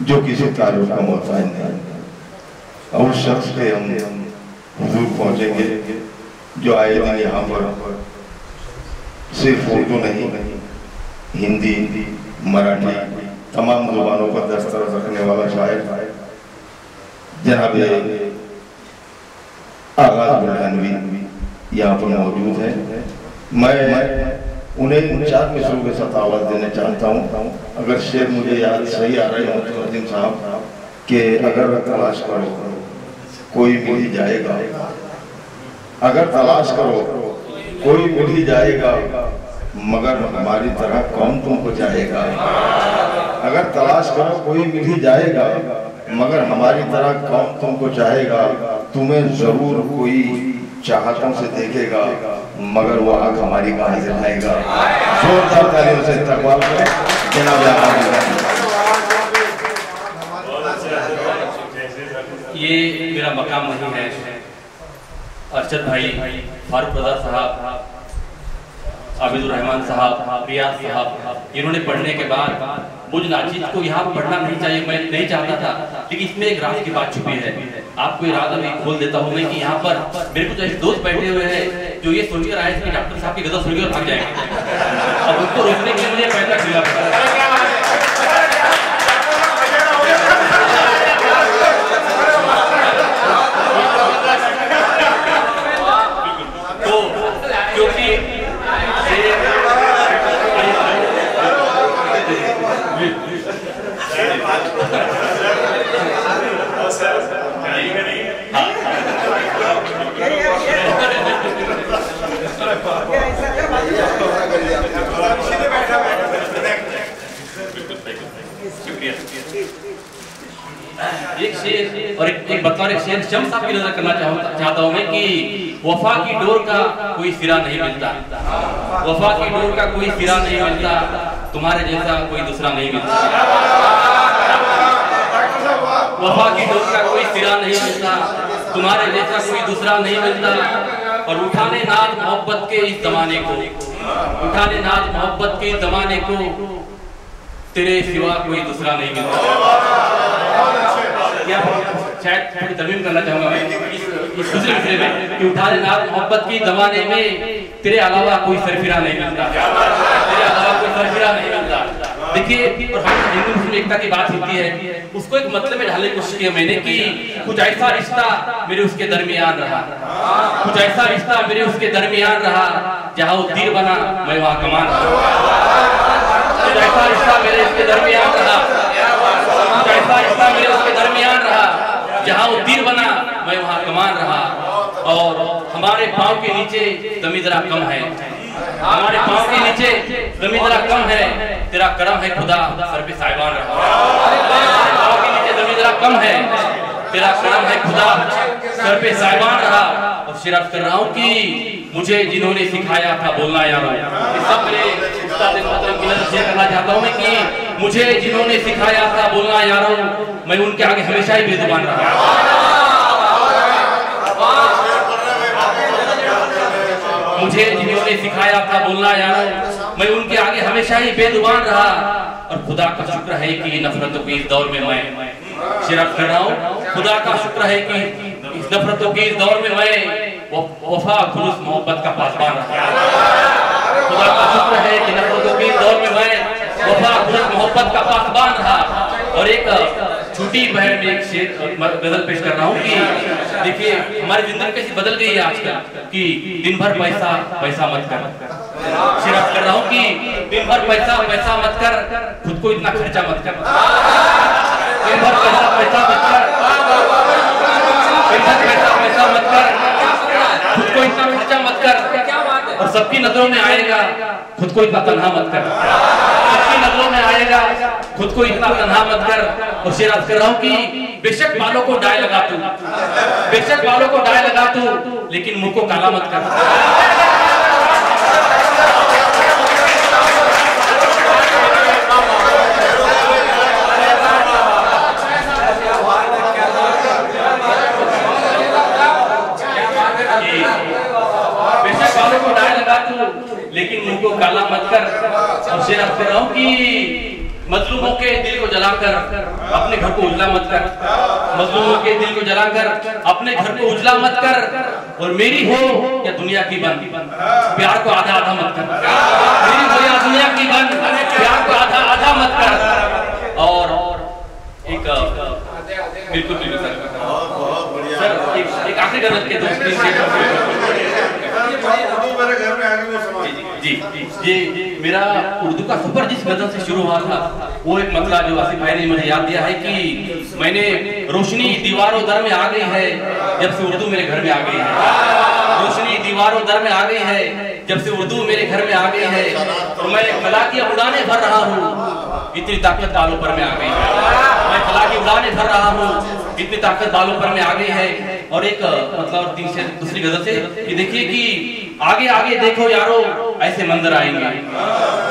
जो किसी तारुफ का मोहताज नहीं, और उस शख्स के हम हुजूर पहुंचेंगे जो आए दिन यहाँ पर सिर्फ उर्दू नहीं, हिंदी, मराठी, तमाम जुबानों पर दस्तरस रखने वाला शायर जनाब आगाज बुल्हानवी यहाँ पर मौजूद है। मैं उन्हें 4 मिसरों के साथ आवाज़ देना चाहता हूँ। अगर शेर मुझे याद सही आ रहे हो तो अजीम साहब कि अगर तलाश करो कोई मिल ही जाएगा, अगर तलाश करो कोई मिल ही जाएगा, मगर हमारी तरह कौन तुमको चाहेगा। अगर तलाश करो कोई मिल ही जाएगा, मगर हमारी तरह कौन तुमको चाहेगा। तुम्हें जरूर कोई चाहतों से देखेगा, मगर वो आग हमारी कहां से लाएगा। जोरदार तालियों से इस्तकबाल करें जनाब आगाज। ये मेरा मकाम नहीं है। अरशद भाई, फारूक रजा साहब, आबिदुर रहमान साहब, रियाज साहब, इन्होंने पढ़ने के बाद मुझ नाचीज को यहाँ पढ़ना नहीं चाहिए, मैं नहीं चाहता था, लेकिन इसमें एक राज की बात छुपी है। आपको ये राज अभी खोल देता हूँ मैं कि यहाँ पर मेरे कुछ ऐसे दोस्त बैठे हुए हैं जो ये सोचकर आए थे कि डॉक्टर साहब की गजल सुनकर और भाग जाएंगे। अब उनको रोकने के लिए मुझे पैसा खिला पड़ा। तो क्योंकि एक शेर और एक बतौर एक शेर शम्स साहब की नजर करना चाहता हूँ मैं कि वफा की डोर का कोई सिरा नहीं मिलता, वफा की डोर का कोई सिरा नहीं मिलता, तुम्हारे जैसा कोई दूसरा नहीं मिलता। वफा की डोर का कोई सिरा नहीं मिलता, तुम्हारे जैसा कोई दूसरा नहीं मिलता। और उठाने नाज मोहब्बत के इस जमाने को, उठाने नाज मोहब्बत के इस जमाने को, तेरे सिवा कोई दूसरा नहीं मिलता। क्या शायद थोड़ी तरमीम करना चाहूंगा मैं इस दूसरे मिसरे में कि उठाने नाज मोहब्बत के जमाने में तेरे अलावा कोई सरफिरा नहीं मिलता, तेरे अलावा कोई सरफिरा नहीं मिलता। देखिए, और हम हिंदू मुस्लिम एकता की बात होती है, उसको एक मतलब में ढालने की कोशिश की मैंने कि कुछ ऐसा रिश्ता मेरे उसके दरमियान रहा, कुछ ऐसा रिश्ता मेरे उसके दरमियान रहा, जहाँ वो तीर बना मैं वहाँ कमान रहा। कुछ ऐसा रिश्ता मेरे उसके दरमियान रहा, कुछ ऐसा रिश्ता मेरे उसके दरमियान रहा, जहाँ वो तीर बना मैं वहाँ कमान रहा। और हमारे पाँव के नीचे जमीन जरा कम है, हमारे पाँव के नीचे जमीन जरा कम है, तेरा करम है खुदा सर पे साहिबान रहा। हमारे पाँव के नीचे जमीन जरा कम है, तेरा करम है खुदा सर पे साहिबान रहा। और शिरफ कर रहा हूँ कि मुझे जिन्होंने सिखाया था बोलना यारों, इस सब मेरे उस्ताद मोहतरम की नज़र शेयर करना चाहता हूँ मैं कि मुझे जिन्होंने सिखाया था बोलना यारों, मैं उनके आगे हमेशा ही बेजुबान रहा। मुझे जिन्होंने सिखाया था बोलना यारों, मैं उनके आगे हमेशा ही बेजुबान रहा। और खुदा का शुक्र है कि नफरतों के इस दौर में मैं शिरफ कर रहा हूँ, खुदा का शुक्र है कि इस नफरतों के इस दौर में मैं वफा खुलूस मोहब्बत का पासबान रहा। खुदा का शुक्र है कि नफरतों के इस दौर में मैं वफा खुलूस मोहब्बत का पासबान रहा। और एक छोटी बहन में एक शेर गजल पेश कर रहा हूँ कि देखिए हमारी जिंदगी कैसी बदल गई है आजकल कि दिन भर पैसा पैसा मत कर। शिरफ कर रहा हूँ कि दिन भर पैसा पैसा मत कर, खुद को इतना खर्चा मत कर। दिन भर पैसा पैसा मत कर, पैसा पैसा मत कर, खुद को इतना खर्चा मत कर। और सबकी नजरों में आएगा खुद को इतना तन्हा मत कर, सबकी नजरों में आएगा खुद को इतना तन्हा मत कर। और शेर अर्ज कर रहा हूँ कि बेशक बालों को डाई लगा तू, बेशक बालों को डाई लगा तू, लेकिन मुंह को काला मत कर। बेशक बालों को डाई लगा तू, लेकिन मुंह को काला मत कर। और शेर अर्ज कर रहा हूँ कि मजलूमों के दिल को जलाकर अपने घर को उजला मत कर, मजलूमों के दिल को जलाकर अपने घर को उजला मत कर, और मेरी हो या दुनिया की बन, प्यार को आधा आधा मत कर, मेरी हो या दुनिया की बन, प्यार को आधा आधा मत कर। और एक बिल्कुल सर एक आखिरी गजल के जी मेरा उर्दू का सफर जिस गजल से शुरू हुआ था वो एक मतलब जो आसिफ भाई ने मुझे याद दिया है कि मैंने रोशनी दीवारों दर में आ गई है जब से उर्दू मेरे घर में आ गई है, रोशनी दीवारों दर में आ गई है जब से उर्दू मेरे घर में आ गई है, और मैं कला की उड़ाने भर रहा हूँ इतनी ताकत बालों पर में आ गई है, मैं कला की उड़ाने भर रहा हूँ इतनी ताकत बालों पर में आ गई है। और एक मतलब दूसरी गजल से कि देखिए कि आगे आगे देखो यारो ऐसे मंजर आएंगे,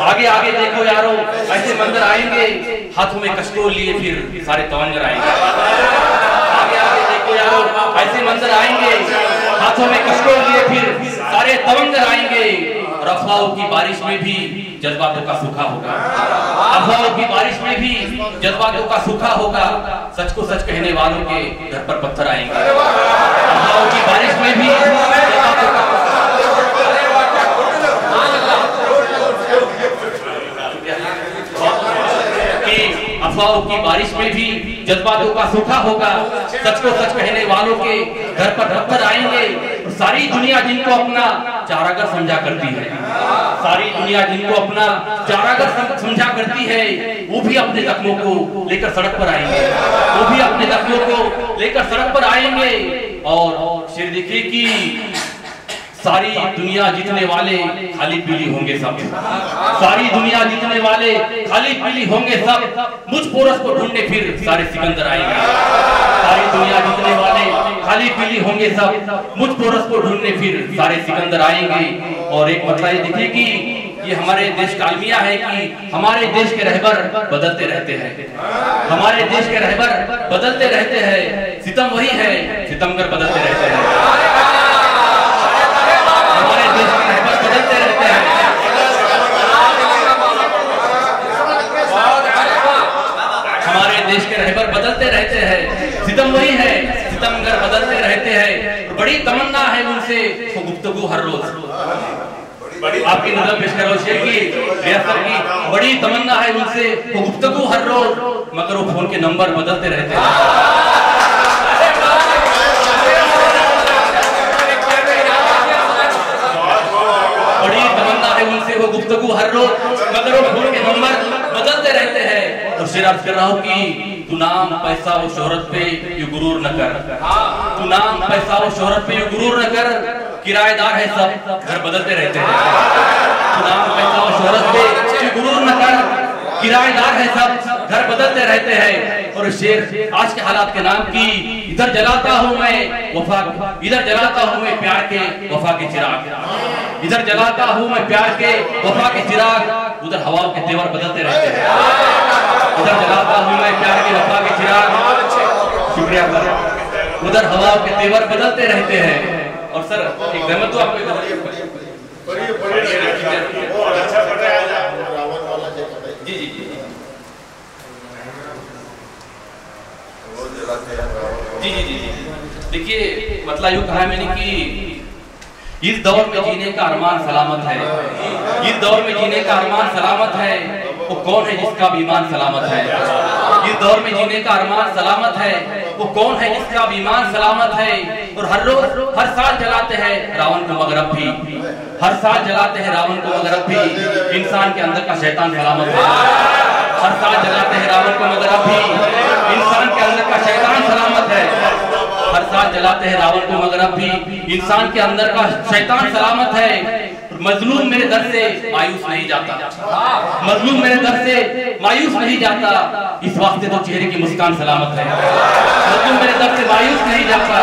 आगे आगे देखो यारो ऐसे मंजर आएंगे, हाथों में कश्तूर लिए फिर सारे तवंगर आएंगे, आगे आगे देखो यारो ऐसे मंजर आएंगे, हाथों में कश्तूर लिए फिर सारे तवंगर आएंगे, और अफवाहों की बारिश में भी जज्बातों का सूखा होगा, अफवाहों की बारिश में भी जज्बातों का सूखा होगा, सच को सच कहने वालों के घर पर पत्थर आएंगे, अफवाहों की बारिश में भी जज्बातों का अफवाहों की बारिश में भी जज्बातों का सूखा होगा, सच को सच कहने वालों के घर पर पत्थर आएंगे, और सारी दुनिया जिनको अपना चारागार समझा करती है, सारी दुनिया जिनको अपना चारागार समझा करती है, वो भी अपने जख्मों को लेकर सड़क पर आएंगे, वो भी अपने जख्मों को लेकर सड़क पर आएंगे। और शेर देखिए कि सारी दुनिया जीतने वाले खाली पीली होंगे सब, सारी दुनिया जीतने वाले खाली पीली होंगे सब, मुझ पोरस को ढूंढने फिर सारे सिकंदर आएंगे, सारी दुनिया जीतने वाले खाली पीली होंगे सब, मुझ पोरस को ढूंढने फिर सारे सिकंदर आएंगे। और एक मतलब ये देखिए कि ये हमारे देश का अलमिया है कि हमारे देश के रहबर बदलते रहते हैं, हमारे देश के रहबर बदलते रहते हैं, सितम वही है सितमगर बदलते रहते हैं, हमारे देश के रहबर बदलते रहते हैं, हमारे देश के रहबर बदलते रहते हैं, सितम वही है सितमगर बदलते रहते हैं, बड़ी तमन्ना है उनसे वो गुफ्तगू हर रोज, आपकी नजर पेश करो शेर की रियासत की, बड़ी तमन्ना है उनसे वो गुफ्तगू हर रोज, मगर वो फोन के नंबर बदलते रहते हैं, बड़ी तमन्ना है उनसे वो गुफ्तगू हर रोज, मगर वो फोन के नंबर बदलते रहते हैं। और शेर अर्ज कर रहा हूँ कि तू नाम पैसा और शोहरत पे यू गुरूर न कर, तू नाम पैसा और शोहरत पे यू गुरूर न कर, किराएदार है सब घर बदलते रहते हैं, तू नाम पैसा और शोहरत पे यू गुरूर न कर, किराएदार है सब घर बदलते रहते हैं। और शेर आज के हालात के नाम की, इधर जलाता हूँ मैं वफा, इधर जलाता हूँ मैं प्यार के वफा के चिराग, इधर जलाता हूँ मैं प्यार के वफा के चिराग, उधर हवाओं के तेवर बदलते रहते हैं, उधर जलाता हूँ मैं प्यार के वफा के चिराग, शुक्रिया सर, उधर हवाओं के तेवर बदलते रहते हैं। और सर एक रहमत तो आपको जी जी जी जी जी जी देखिए मतलब यूँ कहा मैंने कि इस दौर में जीने का अरमान सलामत है, इस दौर में जीने का अरमान सलामत है, वो कौन है जिसका ईमान सलामत है, इस दौर में जीने का अरमान सलामत है, वो कौन है जिसका ईमान सलामत है। और हर रोज हर साल जलाते हैं रावण को मगर अब भी, हर साल जलाते हैं रावण को मगर अब भी इंसान के अंदर का शैतान सलामत है, हर साल जलाते हैं रावण को मगर अब भी इंसान के अंदर का शैतान सलामत है, हर साल जलाते हैं रावण को मगर अब भी इंसान के अंदर का शैतान सलामत है। मजलूम मेरे दर से मायूस नहीं जाता, मजलूम मेरे दर से मायूस नहीं जाता, इस वास्ते तो चेहरे की मुस्कान सलामत है, मजलूम मेरे दर से मायूस नहीं जाता,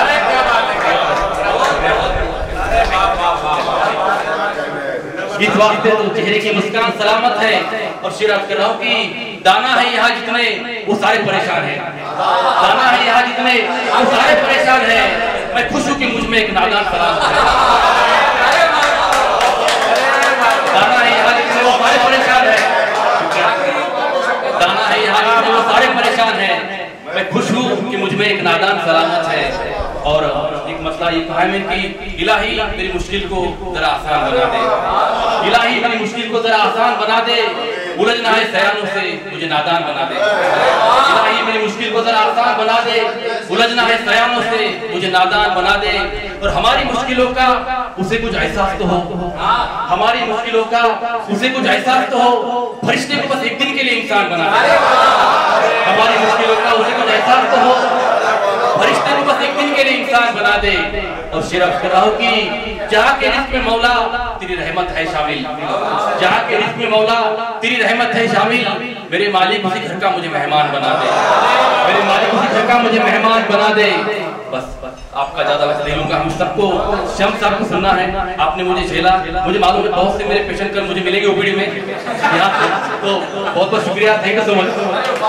इस वास्ते तो चेहरे की मुस्कान सलामत है। और शेर अर्ज कर रहा हूँ कि दाना है यहाँ जितने वो सारे परेशान हैं, दाना है यहाँ जितने वो सारे परेशान हैं, मैं खुश हूँ कि मुझ में एक नादान सलामत है, दाना है यहाँ जितने वो सारे परेशान हैं, आमीन की इलाही मेरी मुश्किल को जरा आसान बना दे, इलाही मेरी मुश्किल को जरा आसान बना दे, उलझना है सयानों से मुझे नादान बना दे, इलाही मेरी मुश्किल को जरा आसान बना दे, उलझना है सयानों से मुझे नादान बना दे। और हमारी मुश्किलों का उसे कुछ एहसास तो हो, हमारी मुश्किलों का उसे कुछ एहसास तो हो, फरिश्ते को बस एक दिन के लिए इंसान बना दे, हमारी मुश्किलों का उसे कुछ एहसास तो हो, फरिश्ते को बस एक दिन के लिए इंसान बना दे। और सिर्फ कराओ कि जहाँ के रिस्क में मौला तेरी रहमत है शामिल, जहाँ के रिस्क में मौला तेरी रहमत है शामिल, मेरे मालिक उसी घर का मुझे मेहमान बना दे, मेरे मालिक उसी घर का मुझे मेहमान बना दे। बस आपका ज्यादा वक्त नहीं लूंगा, हम सबको शम साहब को सुनना है, आपने मुझे झेला, मुझे मालूम है बहुत से मेरे पेशेंट कर मुझे मिलेंगे ओपीडी में यहाँ से, तो बहुत बहुत शुक्रिया, थैंक यू सो मच।